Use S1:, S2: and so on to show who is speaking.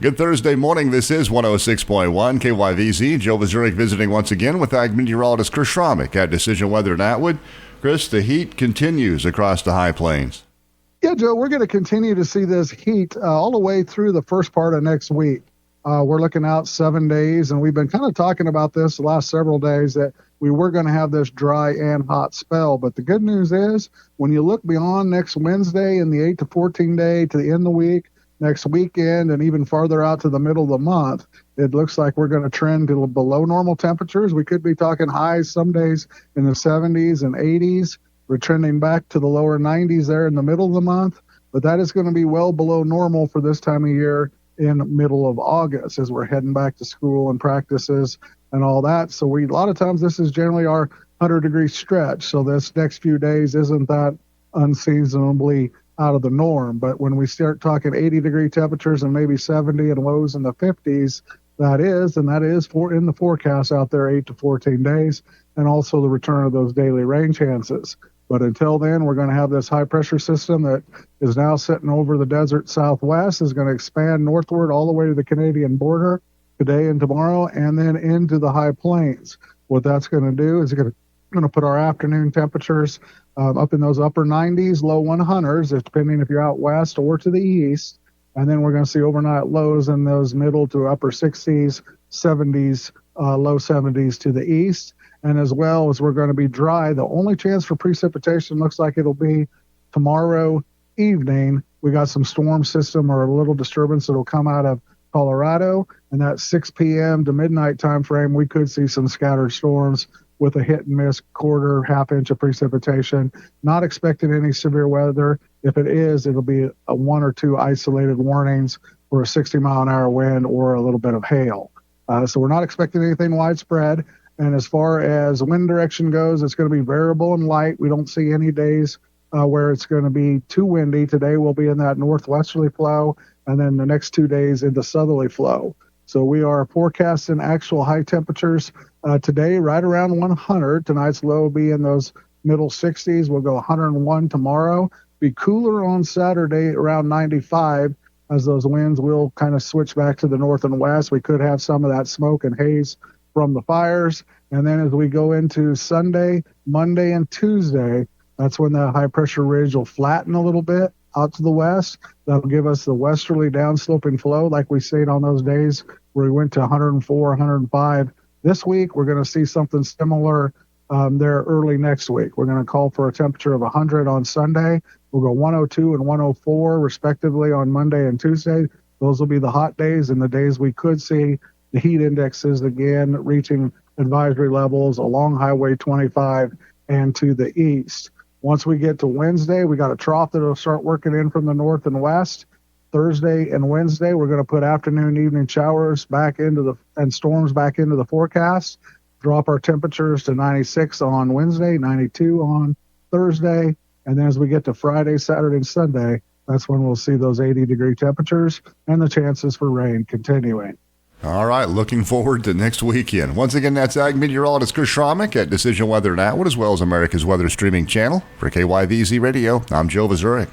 S1: Good Thursday morning. This is 106.1 KYVZ. Joe Zurich visiting once again with Ag meteorologist Chris Sramek at Decision Weather in Atwood. Chris, the heat continues across the high plains.
S2: Yeah, Joe, we're going to continue to see this heat all the way through the first part of next week. We're looking out 7 days, and we've been kind of talking about this the last several days that we were going to have this dry and hot spell. But the good news is when you look beyond next Wednesday and the 8 to 14 day to the end of the week, next weekend, and even farther out to the middle of the month, it looks like we're going to trend to below normal temperatures. We could be talking highs some days in the 70s and 80s. We're trending back to the lower 90s there in the middle of the month, but that is going to be well below normal for this time of year in the middle of August as we're heading back to school and practices and all that. So a lot of times this is generally our 100-degree stretch. So this next few days isn't that unseasonably out of the norm. But when we start talking 80-degree temperatures and maybe 70 and lows in the 50s, that is in the forecast out there 8 to 14 days, and also the return of those daily rain chances. But until then, we're going to have this high-pressure system that is now sitting over the desert southwest, is going to expand northward all the way to the Canadian border today and tomorrow, and then into the high plains. What that's going to do is going to put our afternoon temperatures up in those upper 90s, low 100s, depending if you're out west or to the east. And then we're going to see overnight lows in those middle to upper 60s, 70s, low 70s to the east. And as well as we're going to be dry, the only chance for precipitation looks like it'll be tomorrow evening. We got some storm system or a little disturbance that'll come out of Colorado. And that 6 p.m. to midnight time frame, we could see some scattered storms with a hit and miss quarter, half inch of precipitation. Not expecting any severe weather. If it is, it'll be a 1 or 2 isolated warnings for a 60-mile-an-hour wind or a little bit of hail. So we're not expecting anything widespread. And as far as wind direction goes, it's going to be variable and light. We don't see any days where it's going to be too windy. Today we'll be in that northwesterly flow, and then the next 2 days into southerly flow. So we are forecasting actual high temperatures today right around 100. Tonight's low will be in those middle 60s. We'll go 101 tomorrow. Be cooler on Saturday around 95 as those winds will kind of switch back to the north and west. We could have some of that smoke and haze from the fires. And then as we go into Sunday, Monday, and Tuesday, that's when that high-pressure ridge will flatten a little bit out to the west. That'll give us the westerly downsloping flow like we stayed on those days where we went to 104, 105. This week, we're going to see something similar there early next week. We're going to call for a temperature of 100 on Sunday. We'll go 102 and 104, respectively, on Monday and Tuesday. Those will be the hot days and the days we could see the heat indexes again reaching advisory levels along Highway 25 and to the east. Once we get to Wednesday, we got a trough that will start working in from the north and west. Thursday and Wednesday, we're going to put afternoon, evening showers back into and storms back into the forecast. Drop our temperatures to 96 on Wednesday, 92 on Thursday. And then as we get to Friday, Saturday, and Sunday, that's when we'll see those 80-degree temperatures and the chances for rain continuing.
S1: All right, looking forward to next weekend. Once again, that's Ag meteorologist Chris Sramek at Decision Weather in Atwood, as well as America's Weather Streaming Channel. For KYVZ Radio, I'm Joe Zurich.